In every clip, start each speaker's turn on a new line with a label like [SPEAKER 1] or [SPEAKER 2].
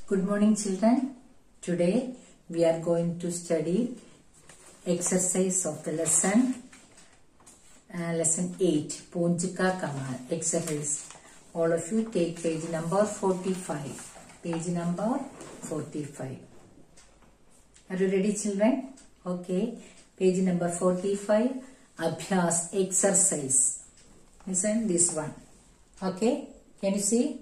[SPEAKER 1] Good morning, children. Today we are going to study exercise of the lesson 8, Ponchika Kamal exercise. All of you take page number 45. Page number 45. Are you ready, children? Okay. Page number 45. Abhyas exercise. Listen this one. Okay. Can you see?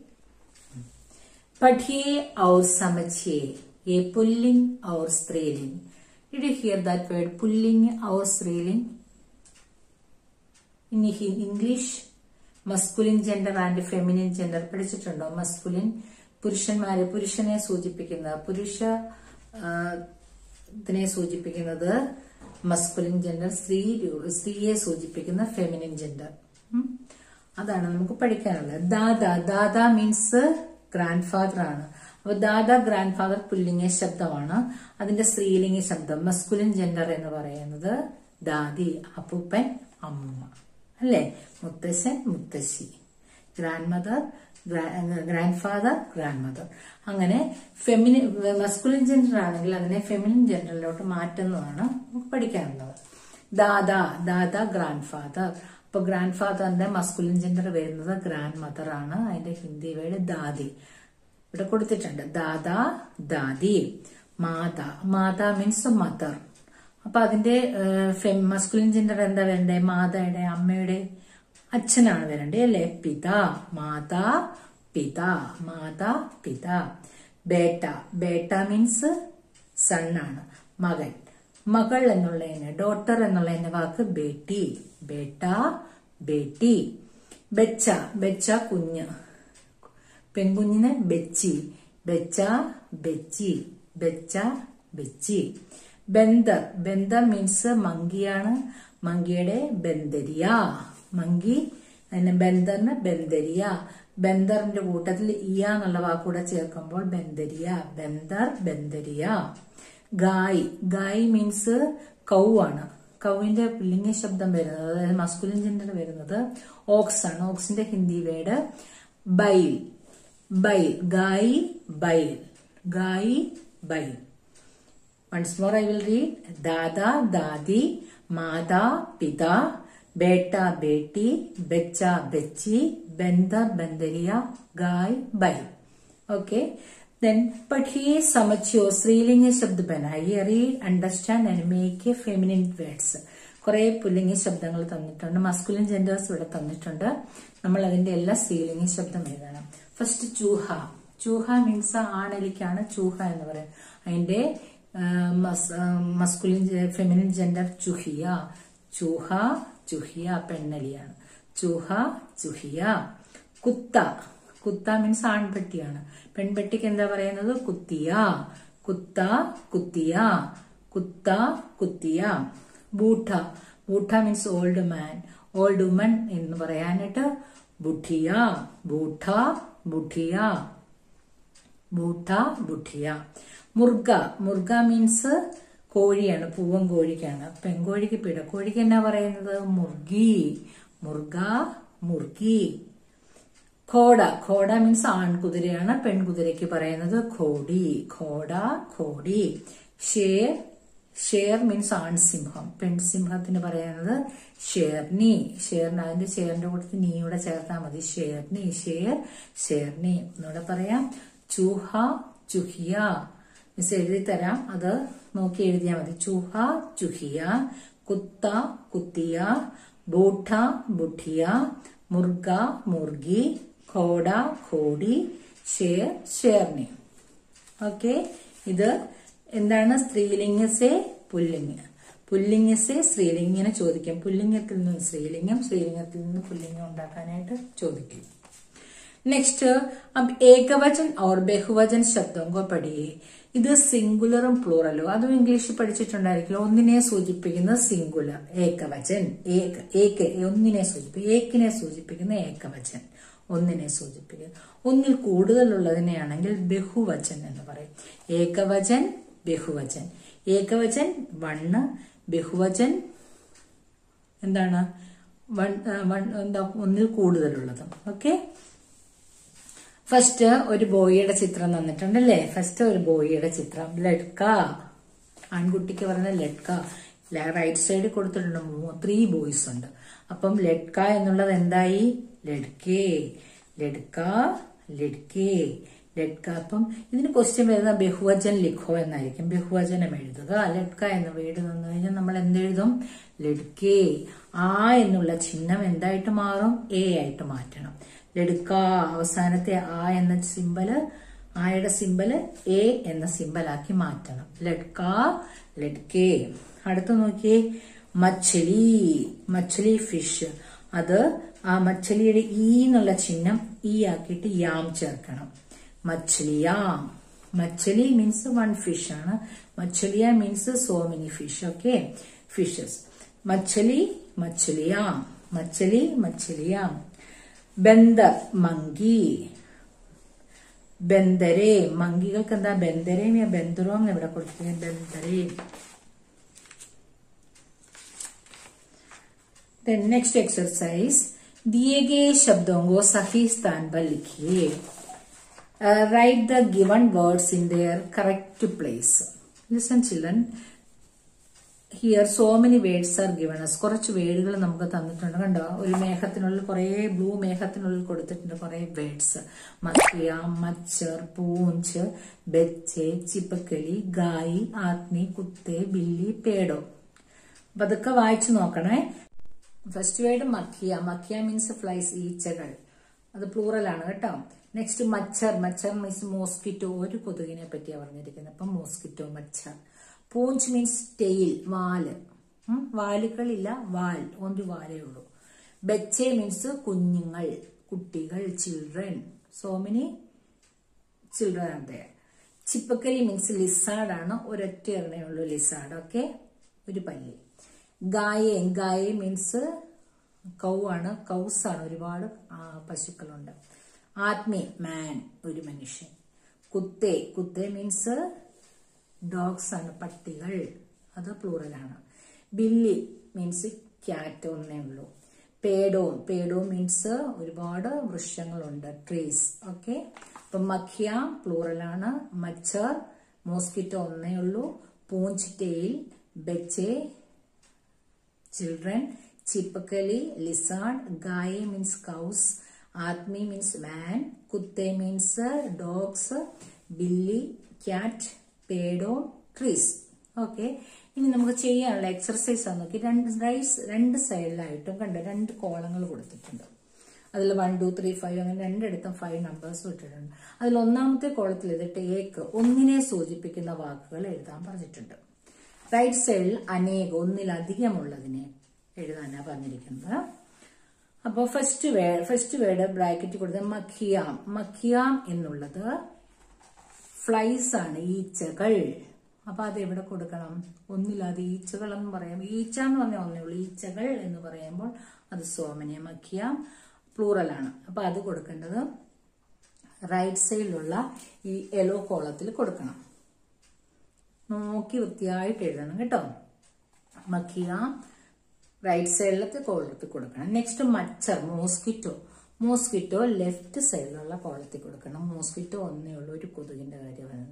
[SPEAKER 1] पढ़िए और समझिए ये pulling और स्त्रीलिंग. Did you hear that word pulling और स्त्रीलिंग? In English, masculine gender and feminine gender പഠിച്ചിട്ടുണ്ടോ? Masculine പുരുഷന്മാരെ പുരുഷനെ സൂചിപ്പിക്കുന്ന പുരുഷനെ സൂചിപ്പിക്കുന്നത് masculine gender, സ്ത്രീയെ സൂചിപ്പിക്കുന്ന feminine gender. അതാണ് നമുക്ക് പഠിക്കാനുള്ളത്. ദാദ മീൻസ് ഗ്രാൻഡ് ഫാദർ ആണ്. അപ്പൊ ദാദ ഗ്രാൻഡ് ഫാദർ പുല്ലിംഗ ശബ്ദമാണ്. അതിന്റെ സ്ത്രീലിംഗ ശബ്ദം മസ്കുലിൻ ജെൻഡർ എന്ന് പറയുന്നത് ദാദി, അപ്പൂപ്പൻ, അമ്മ, അല്ലെ? മുത്തശ്ശൻ, മുത്തശ്ശി, grand mother, grand father, grand mother. അങ്ങനെ മസ്കുലിൻ ജെൻഡർ ആണെങ്കിൽ അതിനെ ഫെമിനിൻ ജെൻഡറിലോട്ട് മാറ്റുന്നതാണ് പഠിക്കാനുള്ളത്. ദാദ ഗ്രാൻഡ് ഫാദർ. അപ്പൊ ഗ്രാൻഡ് ഫാദറിന്റെ മസ്കുലിൻ ജെൻഡർ വരുന്നത് ഗ്രാൻഡ് മദർ ആണ്. അതിന്റെ ഹിന്ദി വേർഡ് ദാദി ഇവിടെ കൊടുത്തിട്ടുണ്ട്. ദാദി. മാത മീൻസ് മദർ. അപ്പൊ അതിന്റെ മസ്കുലിൻ ജെൻഡർ എന്താ വരണ്ടേ? മാതയുടെ, അമ്മയുടെ, അച്ഛനാണ് വരണ്ടേ, അല്ലെ? മാതാ പിത. ബേട്ട മീൻസ് സൺ ആണ്, മകൻ. മകൾ എന്നുള്ളതിന്, ഡോട്ടർ എന്നുള്ളതിന്റെ വാക്ക് ബേട്ടി, ബേട്ടി. ബെച്ച കുഞ്ഞ്, പെൺകുഞ്ഞിന് ബെച്ചി, ബെച്ചി. ബന്ദർ മീൻസ് മങ്കിയാണ്, മങ്കിയുടെ ബന്ദരിയ. മങ്കി അതിന് ബന്ദറിന് ബന്ദരിയ. ബന്ദറിന്റെ കൂട്ടത്തിൽ ഇയ എന്നുള്ള വാക്കൂടെ ചേർക്കുമ്പോൾ ബന്ദരിയ. ഗായ് മീൻസ് കൗ ആണ്. കൗവിന്റെ പുല്ലിംഗ ശബ്ദം വരുന്നത്, അതായത് മസ്കുലിൻ ജെൻഡർ വരുന്നത് ഓക്സ് ആണ്. ഓക്സിന്റെ ഹിന്ദി വേർഡ് ബൈൽ. ഗായ് ബൈൽ. Once more I will read. ദാദി, മാതാ പിതാ, ബേട്ട ബേട്ടി, ബെച്ച ബെച്ചി, ബന്ദർ ബന്ദരിയ, ഗായ് ബൈൽ. ഓക്കെ. Then പഠിए समझिए സ്ത്രീലിംഗ ശബ്ദ बनाइए, read, understand and make a feminine words. കുറെ പുല്ലിംഗ ശബ്ദങ്ങൾ തന്നിട്ടുണ്ട്, മസ്കുലിൻ ജെൻഡേഴ്സ് ഇവിടെ തന്നിട്ടുണ്ട്. നമ്മൾ അതിന്റെ എല്ലാ സ്ത്രീലിംഗ ശബ്ദം എഴുതണം. ഫസ്റ്റ് ചൂഹ മീൻസ് ആണെലിക്കാണ് ചൂഹ എന്ന് പറയുന്നത്. അതിന്റെ മസ്കുലിൻ ഫെമിനിൻ ജെൻഡർ ചൂഹിയ പെണ്ണലിയാണ്. ചൂഹിയ. കുത്ത മീൻസ് ആൺപെട്ടിയാണ്. പെൺപെട്ടിക്ക് എന്താ പറയുന്നത്? കുത്തിയ. ബൂട്ട means old man, old woman എന്ന് പറയാനായിട്ട് ബുഠിയ. മുർഗ മീൻസ് കോഴിയാണ്, പൂവൻ കോഴിക്കാണ്. പെൺകോഴിക്ക് പിടക്കോഴിക്ക് എന്നാ പറയുന്നത്? മുർഗി. ഘോഡ മീൻസ് ആൺകുതിരയാണ്, പെൺകുതിരയ്ക്ക് പറയുന്നത് ഘോടി. ഷേർ മീൻസ് ആൺസിംഹം, പെൺസിംഹത്തിന് പറയുന്നത് ഷേർണി. അതിന്റെ ഷേറിന്റെ കൂട്ടത്തിൽ നീയുടെ ചേർത്താൽ മതി. ഷേർണി. എന്നൂടെ പറയാം. ചുഹിയ മിസ് എഴുതി തരാം, അത് നോക്കി എഴുതിയാൽ മതി. ചുഹിയ. കുത്തിയ. ബുഠിയ. മുർഗി. ഘോടി. ഷേർണി. ഓക്കെ. ഇത് എന്താണ്? സ്ത്രീലിംഗസേ പുല്ലിംഗസേ സ്ത്രീലിംഗിനെ ചോദിക്കും. പുല്ലിംഗത്തിൽ നിന്ന് സ്ത്രീലിംഗം, സ്ത്രീലിംഗത്തിൽ നിന്ന് പുല്ലിംഗം ഉണ്ടാക്കാനായിട്ട് ചോദിക്കും. നെക്സ്റ്റ് अब ഏകവചൻ और ബഹുവചൻ ശബ്ദം को പഠിയേ. ഇത് സിംഗുലറും പ്ലൂറലും, അതും ഇംഗ്ലീഷിൽ പഠിച്ചിട്ടുണ്ടായിരിക്കും. ഒന്നിനെ സൂചിപ്പിക്കുന്ന സിംഗുലർ ഏകവചൻ, ഏക്കിനെ സൂചിപ്പിക്കുന്ന ഏകവചൻ, ഒന്നിനെ സൂചിപ്പിക്കുന്ന. ഒന്നിൽ കൂടുതലുള്ളതിനെയാണെങ്കിൽ ബഹുവചൻ എന്ന് പറയും. ഏകവചൻ, ബഹുവചൻ. ഏകവചൻ വണ്ണ്, ബഹുവചൻ എന്താണ്? ഒന്നിൽ കൂടുതലുള്ളതും. ഓക്കെ. ഫസ്റ്റ് ഒരു ബോയിയുടെ ചിത്രം തന്നിട്ടുണ്ടല്ലേ. ഫസ്റ്റ് ഒരു ബോയിയുടെ ചിത്രം ലഡ്ക, ആൺകുട്ടിക്ക് പറഞ്ഞ ലഡ്ക. റൈറ്റ് സൈഡിൽ കൊടുത്തിട്ടുണ്ട് 3 ബോയ്സ് ഉണ്ട്. അപ്പം ലഡ്ക എന്നുള്ളത് എന്തായി? ലഡ്കേ, ലഡ്ക, ലഡ്കേ, ലഡ്ക. അപ്പം ഇതിന് ക്വസ്റ്റ്യൻ വരുന്ന ബഹുവചൻ ലിഖോ എന്നായിരിക്കും. ബഹുവചനം എഴുതുക. ലഡ്ക എന്ന വേർഡ് തന്നു കഴിഞ്ഞാൽ നമ്മൾ എന്തെഴുതും? ലഡ്കേ. ആ എന്നുള്ള ചിഹ്നം എന്തായിട്ട് മാറും? എ ആയിട്ട് മാറ്റണം. ലഡ്ക അവസാനത്തെ ആ എന്ന സിമ്പല്, ആയുടെ സിമ്പല് എ എന്ന സിമ്പലാക്കി മാറ്റണം. ലഡ്ക, ലഡ്കേ. അടുത്ത് നോക്കിയേ, മച്ഛലി, മച്ഛലി ഫിഷ്. അത് ആ മച്ഛലിയുടെ ഈ എന്നുള്ള ചിഹ്നം ഈ ആക്കിയിട്ട് യാം ചേർക്കണം. മച്ഛലിയാം. മച്ഛലി മീൻസ് 1 ഫിഷ് ആണ്. മച്ഛലിയ means so many fish. Okay, fishes. മച്ഛലി, മച്ഛലിയാം. മച്ഛലി, മച്ഛലിയാം. ബന്ദർ, മങ്കി. ബന്ദരേ, മങ്കികൾക്ക് എന്താ? ബന്ദരേം ബന്ദറോം ഇവിടെ കൊടുത്തിരിക്കുന്നത്. ബന്ദരേ. Then next exercise, दिए गए शब्दों को सही स्थान पर लिखिए. Write the given words in their correct place. Listen children, here so many words are given us. കുറച്ച് വേർഡുകൾ നമുക്ക് തന്നിട്ടുണ്ട്. കണ്ടോ? ഒരു മേഘത്തിനുള്ളിൽ കുറെ ബ്ലൂ മേഘത്തിനുള്ളിൽ കൊടുത്തിട്ടുണ്ട് കുറെ വേർഡ്സ്. മക്കിയ, മച്ചർ, പൂഞ്ച്, ബെച്ചെ, ചിപ്പക്കലി, ഗായി, ആത്മി, കുത്തെ, ബില്ലി, പേടോ. അപ്പൊ അതൊക്കെ വായിച്ചു നോക്കണേ. ഫസ്റ്റ് വേർഡ് മക്കിയ. മക്കിയ മീൻസ് ഫ്ലൈസ്, ഈച്ചകൾ. അത് പ്ലൂറൽ ആണ് കേട്ടോ. നെക്സ്റ്റ് മച്ചർ. മച്ചർ മീൻസ് മോസ്കിറ്റോ. ഒരു കൊതുകിനെ പറ്റിയാണ് പറഞ്ഞിരിക്കുന്നത്. അപ്പൊ മോസ്കിറ്റോ, മച്ചർ. പൂഞ്ച് മീൻസ് ടെയിൽ, വാല്. വാലുകളില്ല, വാൽ. ഒരു വാലേ ഉള്ളൂ. ബെച്ചെ മീൻസ് കുഞ്ഞുങ്ങൾ, കുട്ടികൾ, children. So many children are there. ചിപ്പക്കലി മീൻസ് ലിസാർഡ് ആണ്. ഒരൊറ്റ എണ്ണേ ഉള്ളൂ ലിസാർഡ്. ഓക്കെ, ഒരു പല്ലി. ഗായെ, ഗായെ മീൻസ് കൗ ആണ്. കൗസ് ആണ്. ഒരുപാട് പശുക്കളുണ്ട്. ആത്മി, മാൻ, ഒരു മനുഷ്യൻ. കുത്തെ, കുത്തെ മീൻസ് ഡോഗ്സ് ആണ്, പട്ടികൾ. അത് പ്ലൂറലാണ്. ബില്ലി മീൻസ് ക്യാറ്റ്, ഒന്നേ ഉള്ളൂ. പേടോ, പേടോ മീൻസ് ഒരുപാട് വൃക്ഷങ്ങളുണ്ട്, ട്രീസ്. ഓക്കെ, അപ്പൊ മഖിയ പ്ലൂറലാണ്. മച്ചർ, മോസ്കിറ്റോ, ഒന്നേ ഉള്ളൂ. പൂഞ്ച്, ടെയിൽ. ബെച്ചെ, children. Chipakali, lizard. Gaye means cows. Atmi means man. Kutte means dogs. Billy, cat. Pedo, trees. Okay. ഇനി നമുക്ക് ചെയ്യാനുള്ള എക്സർസൈസ് ആണ് നോക്കി. രണ്ട് സൈഡിലായിട്ടും കണ്ട 2 കോളങ്ങൾ കൊടുത്തിട്ടുണ്ട്. അതിൽ 1, 2, 3, 5 അങ്ങനെ രണ്ടിടത്തും 5 നമ്പേഴ്സ് ഇട്ടിട്ടുണ്ട്. അതിൽ ഒന്നാമത്തെ കോളത്തിൽ എഴുതിട്ട് ഏക്ക്, ഒന്നിനെ സൂചിപ്പിക്കുന്ന വാക്കുകൾ എഴുതാൻ പറഞ്ഞിട്ടുണ്ട്. റൈറ്റ് സൈഡിൽ അനേക, ഒന്നിലധികമുള്ളതിനെ എഴുതാനാ പറഞ്ഞിരിക്കുന്നത്. അപ്പൊ ഫസ്റ്റ് വേർഡ് ബ്രാക്കറ്റ് കൊടുത്ത മഖിയാം. മഖിയാം എന്നുള്ളത് ഫ്ലൈസ് ആണ്, ഈച്ചകൾ. അപ്പൊ അത് എവിടെ കൊടുക്കണം? ഒന്നിലധികം ഈച്ചകൾ എന്ന് പറയാം. ഈച്ച എന്ന് പറഞ്ഞാൽ ഒന്നേ ഉള്ളൂ. ഈച്ചകൾ എന്ന് പറയുമ്പോൾ അത് സോമനെ. മഖിയാം പ്ലൂറലാണ്. അപ്പൊ അത് കൊടുക്കേണ്ടത് റൈറ്റ് സൈഡിലുള്ള ഈ യെല്ലോ കോളത്തിൽ കൊടുക്കണം. നോക്കി വൃത്തിയായിട്ട് എഴുതണം കേട്ടോ. മഖിയ റൈറ്റ് സൈഡിലത്തെ കോളത്തിൽ കൊടുക്കണം. നെക്സ്റ്റ് മച്ചർ, മോസ്കിറ്റോ. മോസ്കിറ്റോ ലെഫ്റ്റ് സൈഡിലുള്ള കോളത്തിൽ കൊടുക്കണം. മോസ്കിറ്റോ ഒന്നേ ഉള്ളൂ, ഒരു കൊതുകിന്റെ കാര്യമാണ്.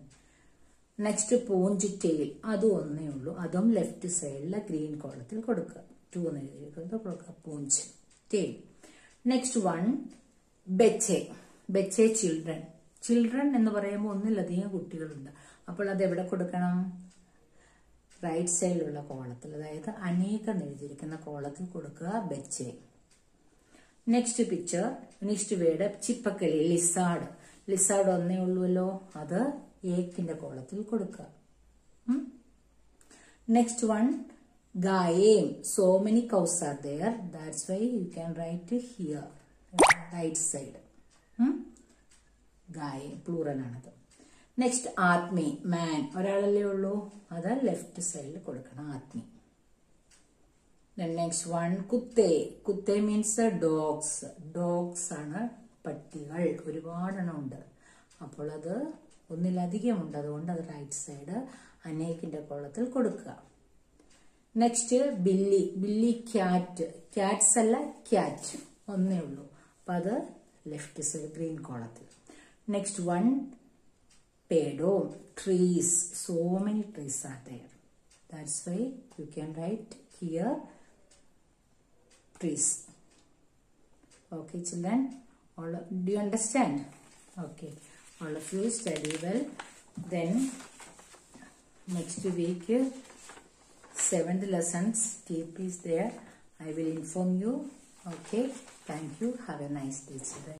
[SPEAKER 1] നെക്സ്റ്റ് പൂഞ്ച്, ടെയിൽ. അതും ഒന്നേ ഉള്ളൂ, അതും ലെഫ്റ്റ് സൈഡിലെ ഗ്രീൻ കോളത്തിൽ കൊടുക്കുക. 2 എന്ന് എഴുതിയിരിക്കുന്നത് കൊടുക്കുക. പൂഞ്ച്, ടെയിൽ. നെക്സ്റ്റ് 1 ബെച്ചെ. ബെച്ചെ ചിൽഡ്രൻ. ചിൽഡ്രൻ എന്ന് പറയുമ്പോൾ ഒന്നിലധികം കുട്ടികളുണ്ട്. അപ്പോൾ അത് എവിടെ കൊടുക്കണം? റൈറ്റ് സൈഡിലുള്ള കോളത്തിൽ, അതായത് അനേകം എഴുതിയിരിക്കുന്ന കോളത്തിൽ കൊടുക്കുക. ബെച്ചെ. നെക്സ്റ്റ് പിക്ചർ, നെക്സ്റ്റ് വേർഡ് ചിപ്പക്കലി, ലിസാർഡ്. ലിസാർഡ് ഒന്നേ ഉള്ളൂല്ലോ, അത് ഏക്കിന്റെ കോളത്തിൽ കൊടുക്കുക. നെക്സ്റ്റ് 1 ഗായേം. So many cows are there, that's why you can write here, right side. ഗായേം പ്ലൂറലാണത്. നെക്സ്റ്റ് ആത്മി, മാൻ. ഒരാളല്ലേ ഉള്ളൂ, അത് ലെഫ്റ്റ് സൈഡിൽ കൊടുക്കണം. ആത്മി. നെക്സ്റ്റ് 1 കുത്തെ. കുത്തെ മീൻസ് ഡോഗ്സ്. ഡോഗ്സ് ആണ്, പട്ടികൾ. ഒരുപാടെണ്ണം ഉണ്ട്. അപ്പോൾ അത് ഒന്നിലധികം ഉണ്ട്, അതുകൊണ്ട് അത് റൈറ്റ് സൈഡ് അനേകിന്റെ കോളത്തിൽ കൊടുക്കുക. Next Billy. Billy cat. Cats അല്ല, ക്യാറ്റ് ഒന്നേ ഉള്ളൂ. അപ്പൊ അത് ലെഫ്റ്റ് സൈഡ് ഗ്രീൻ കോളത്തിൽ. Next one, pedo, trees. So many trees are there. That's why you can write here trees. Okay, children. Do you understand? Okay. All of you study well. Then next week, 7th lessons TP is there. I will inform you. Okay. Thank you. Have a nice day, children.